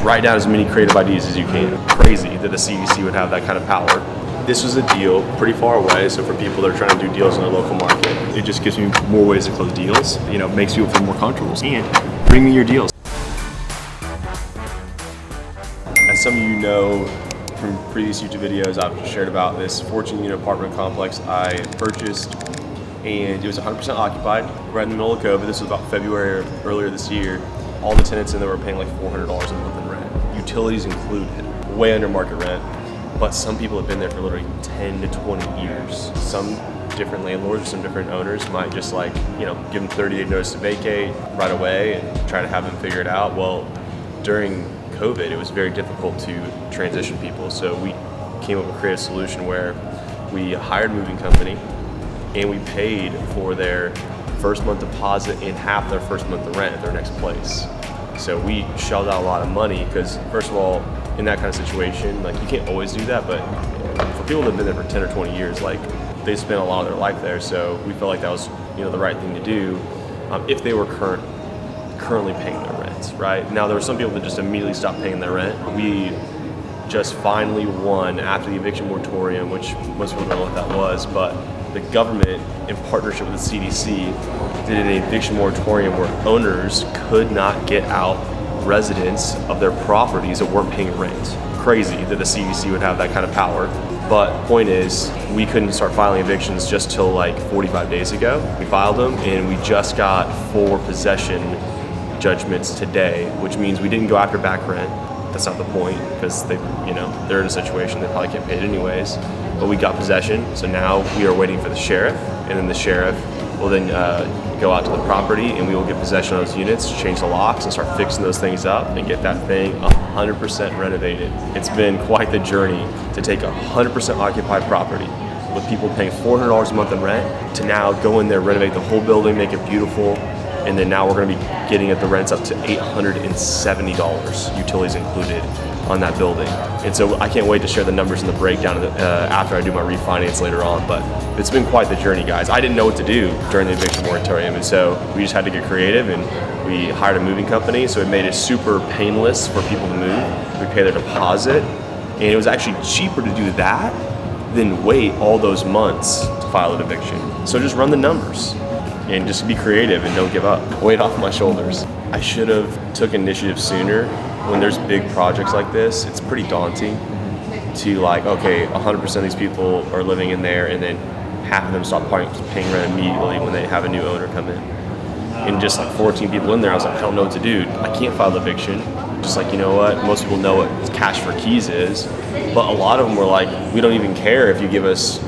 write down as many creative ideas as you can. Crazy that the CDC would have that kind of power. This was a deal pretty far away, so for people that are trying to do deals in their local market, it just gives me more ways to close deals. You know, makes people feel more comfortable. And bring me your deals. As some of you know from previous YouTube videos, I've shared about this 14-unit apartment complex I purchased, and it was 100% occupied right in the middle of COVID. This was about February or earlier this year. All the tenants in there were paying like $400 a month in rent, utilities included, way under market rent. But some people have been there for literally 10 to 20 years. Some different landlords or some different owners might just give them 30-day notice to vacate right away and try to have them figure it out. Well, during COVID, it was very difficult to transition people. So we came up with a creative solution where we hired a moving company and we paid for their first month deposit and half their first month of rent at their next place. So we shelled out a lot of money because, first of all, in that kind of situation, like, you can't always do that, but for people that have been there for 10 or 20 years, like, they spent a lot of their life there, so we felt like that was, the right thing to do if they were currently paying their rent, right? Now, there were some people that just immediately stopped paying their rent. We just finally won after the eviction moratorium, which most people don't know what that was, but the government, in partnership with the CDC, did an eviction moratorium where owners could not get out residents of their properties that weren't paying rent. Crazy that the CDC would have that kind of power. But point is, we couldn't start filing evictions just till like 45 days ago. We filed them and we just got 4 possession judgments today, which means we didn't go after back rent. That's not the point, because they're in a situation they probably can't pay it anyways. But we got possession, so now we are waiting for the sheriff, and then the sheriff will then go out to the property and we will get possession of those units, change the locks, and start fixing those things up and get that thing 100% renovated. It's been quite the journey to take a 100% occupied property with people paying $400 a month in rent to now go in there, renovate the whole building, make it beautiful, and then now we're going to be getting the rents up to $870, utilities included, on that building. And so I can't wait to share the numbers and the breakdown after I do my refinance later on, but it's been quite the journey, guys. I didn't know what to do during the eviction moratorium, and so we just had to get creative, and we hired a moving company, so it made it super painless for people to move. We pay their deposit, and it was actually cheaper to do that than wait all those months to file an eviction. So just run the numbers and just be creative and don't give up. Weight off my shoulders. I should have took initiative sooner. When there's big projects like this, it's pretty daunting to okay, 100% of these people are living in there, and then half of them stop paying rent immediately when they have a new owner come in. And just 14 people in there, I was like, I don't know what to do. I can't file eviction. Just you know what? Most people know what cash for keys is, but a lot of them were like, we don't even care if you give us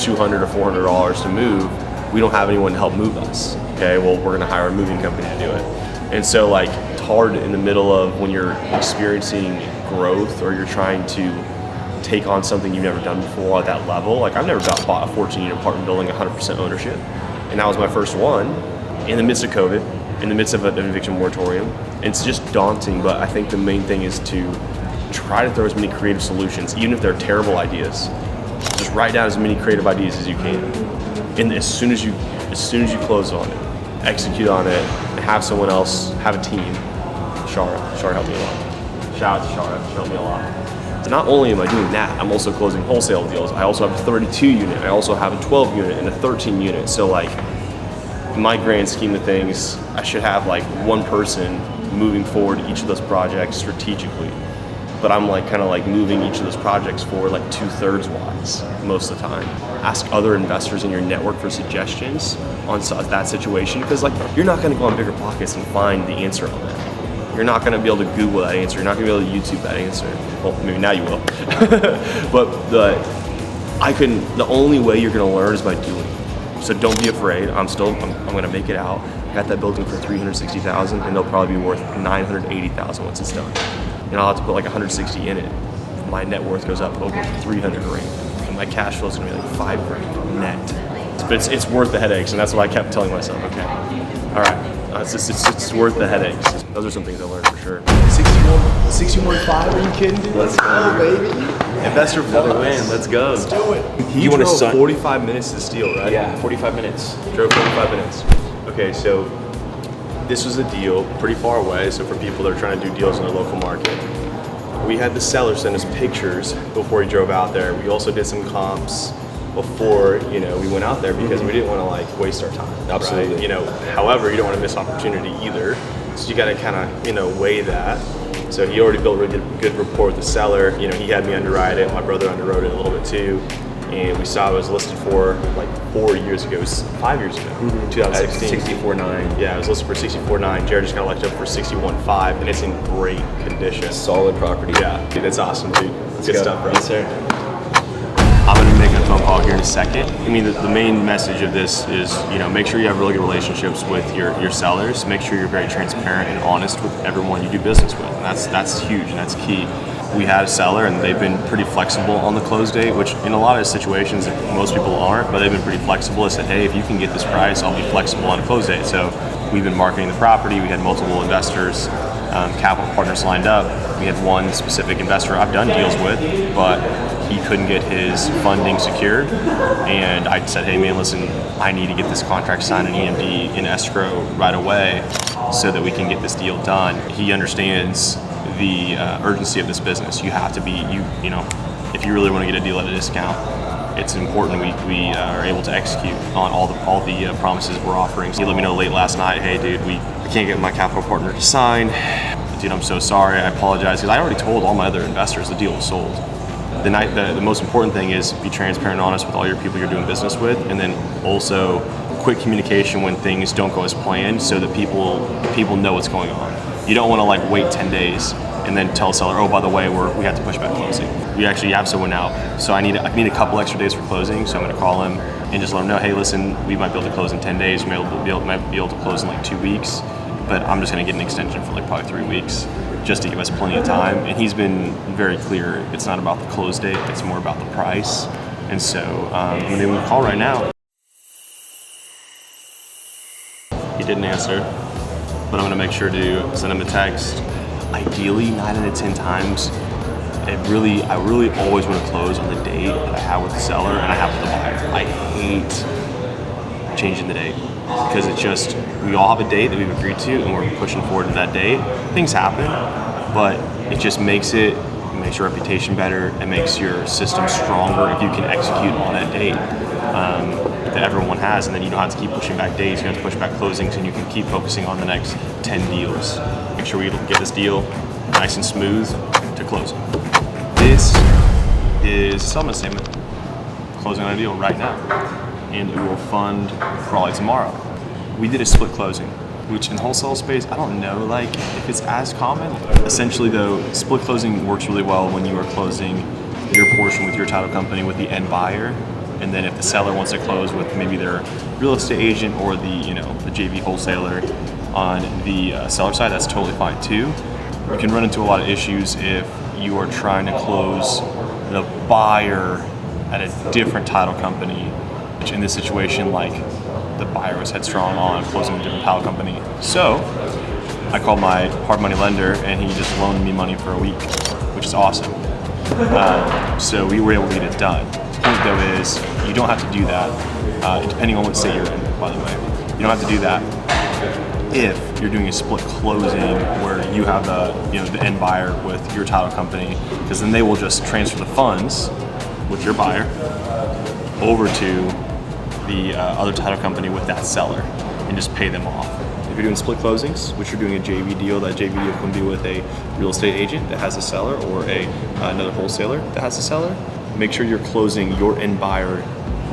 $200 or $400 to move. We don't have anyone to help move us. Okay, well, we're gonna hire a moving company to do it. And so it's hard in the middle of when you're experiencing growth or you're trying to take on something you've never done before at that level. I've never bought a 14-unit apartment building 100% ownership, and that was my first one in the midst of COVID, in the midst of an eviction moratorium. It's just daunting, but I think the main thing is to try to throw as many creative solutions, even if they're terrible ideas. Just write down as many creative ideas as you can, and as soon as you close on it, execute on it, and have someone else, have a team. Shara helped me a lot. Shout out to Shara, she helped me a lot. So not only am I doing that, I'm also closing wholesale deals. I also have a 32 unit, I also have a 12 unit and a 13 unit. So in my grand scheme of things, I should have one person moving forward each of those projects strategically. But I'm moving each of those projects forward 2/3 wise most of the time. Ask other investors in your network for suggestions on that situation, because you're not going to go on Bigger Pockets and find the answer on that. You're not going to be able to Google that answer. You're not going to be able to YouTube that answer. Well, maybe now you will. But the only way you're going to learn is by doing. So don't be afraid. I'm going to make it out. I got that building for $360,000, and they'll probably be worth $980,000 once it's done. And I'll have to put 160 in it. My net worth goes up over 300 grand, and my cash flow is going to be $5 grand net. But it's worth the headaches, and that's what I kept telling myself. Okay, all right, it's worth the headaches. Those are some things I learned for sure. 61.5? Are you kidding me? Let's go, baby. Investor for the win. Let's go. Let's do it. He drove 45 minutes to steal, right? Yeah, 45 minutes. Drove 45 minutes. Okay, so this was a deal pretty far away, so for people that are trying to do deals in their local market. We had the seller send us pictures before he drove out there. We also did some comps before, you know, we went out there because we didn't want to like waste our time. Absolutely. Right? You know, however, you don't want to miss opportunity either. So you got to kind of, you know, weigh that. So he already built a really good rapport with the seller. You know, he had me underwrite it. My brother underwrote it a little bit too. And we saw it was listed for like 4 years ago, 5 years ago, 2016. 64.9. Yeah, it was listed for 64.9. Jared just got elected up for 61.5, and it's in great condition. Solid property. Yeah, dude, that's awesome, dude. Good go. stuff, bro. Yes, sir. I'm gonna make a phone call here in a second. I mean, the main message of this is, you know, make sure you have really good relationships with your sellers. Make sure you're very transparent and honest with everyone you do business with, and that's huge and that's key. We had a seller and they've been pretty flexible on the close date, which in a lot of situations most people aren't, but they've been pretty flexible. They said, hey, if you can get this price, I'll be flexible on a close date. So we've been marketing the property. We had multiple investors, capital partners lined up. We had one specific investor I've done deals with, but he couldn't get his funding secured. And I said, hey man, listen, I need to get this contract signed in EMD in escrow right away so that we can get this deal done. He understands the urgency of this business. You have to be, you know, if you really want to get a deal at a discount, it's important we are able to execute on all the promises we're offering. So he let me know late last night, hey dude, we can't get my capital partner to sign. Dude, I'm so sorry, I apologize, because I already told all my other investors the deal was sold. The most important thing is be transparent and honest with all your people you're doing business with, and then also quick communication when things don't go as planned so that people know what's going on. You don't want to like wait 10 days and then tell a seller, oh, by the way, we have to push back closing. We actually have someone out, so I need a couple extra days for closing, so I'm going to call him and just let him know, hey, listen, we might be able to close in 10 days, we might be able to close in like 2 weeks, but I'm just going to get an extension for like probably 3 weeks just to give us plenty of time. And he's been very clear, it's not about the close date, it's more about the price. And so I'm going to give him a call right now. He didn't answer, but I'm going to make sure to send him a text. Ideally, 9 out of 10 times, I really always want to close on the date that I have with the seller and I have with the buyer. I hate changing the date because it's just, we all have a date that we've agreed to and we're pushing forward to that date. Things happen, but it just makes your reputation better. It makes your system stronger if you can execute on that date that everyone has, and then you don't have to keep pushing back days, you don't have to push back closings, and you can keep focusing on the next 10 deals. Make sure we get this deal nice and smooth to closing. This is settlement statement. Closing on a deal right now, and it will fund probably tomorrow. We did a split closing, which in wholesale space, I don't know like if it's as common. Essentially though, split closing works really well when you are closing your portion with your title company with the end buyer. And then if the seller wants to close with maybe their real estate agent or the JV wholesaler on the seller side, that's totally fine too. You can run into a lot of issues if you are trying to close the buyer at a different title company, which in this situation, like the buyer was headstrong on closing a different title company. So I called my hard money lender and he just loaned me money for a week, which is awesome. So we were able to get it done. The point though is you don't have to do that, depending on what state you're in, by the way. You don't have to do that if you're doing a split closing where you have the end buyer with your title company, because then they will just transfer the funds with your buyer over to the other title company with that seller and just pay them off. If you're doing split closings, which you're doing a JV deal, that JV deal can be with a real estate agent that has a seller or another wholesaler that has a seller. Make sure you're closing your end buyer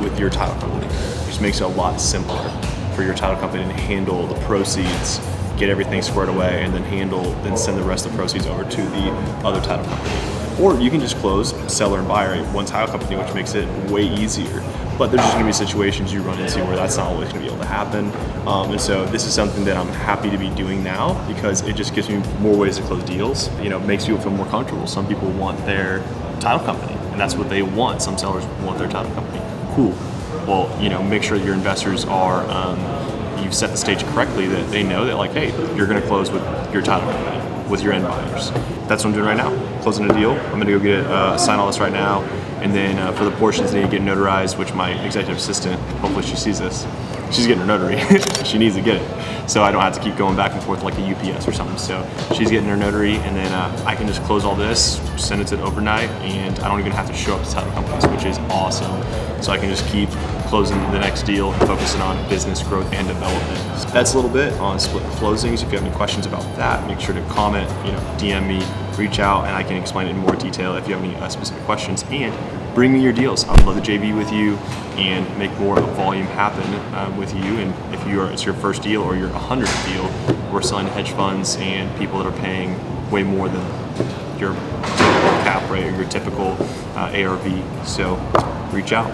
with your title company. It just makes it a lot simpler for your title company to handle the proceeds, get everything squared away, and then send the rest of the proceeds over to the other title company. Or you can just close seller and buyer at one title company, which makes it way easier. But there's just gonna be situations you run into where that's not always gonna be able to happen. And so this is something that I'm happy to be doing now because it just gives me more ways to close deals. Makes people feel more comfortable. Some people want their title company, and that's what they want. Some sellers want their title company. Cool. Well, make sure your investors are, you've set the stage correctly, that they know that like, hey, you're gonna close with your title company, with your end buyers. That's what I'm doing right now, closing a deal. I'm gonna go sign all this right now. And then for the portions that need to get notarized, which my executive assistant, hopefully she sees this, she's getting her notary. She needs to get it. So I don't have to keep going back and forth like a UPS or something. So she's getting her notary, and then I can just close all this, send it to overnight, and I don't even have to show up to title companies, which is awesome. So I can just keep closing the next deal and focusing on business growth and development. So that's a little bit on split closings. If you have any questions about that, make sure to comment, DM me, reach out, and I can explain it in more detail if you have any specific questions. And bring me your deals. I would love to JV with you and make more volume happen with you. And if it's your first deal or your 100th deal, we're selling to hedge funds and people that are paying way more than your typical cap rate or your typical ARV. So reach out.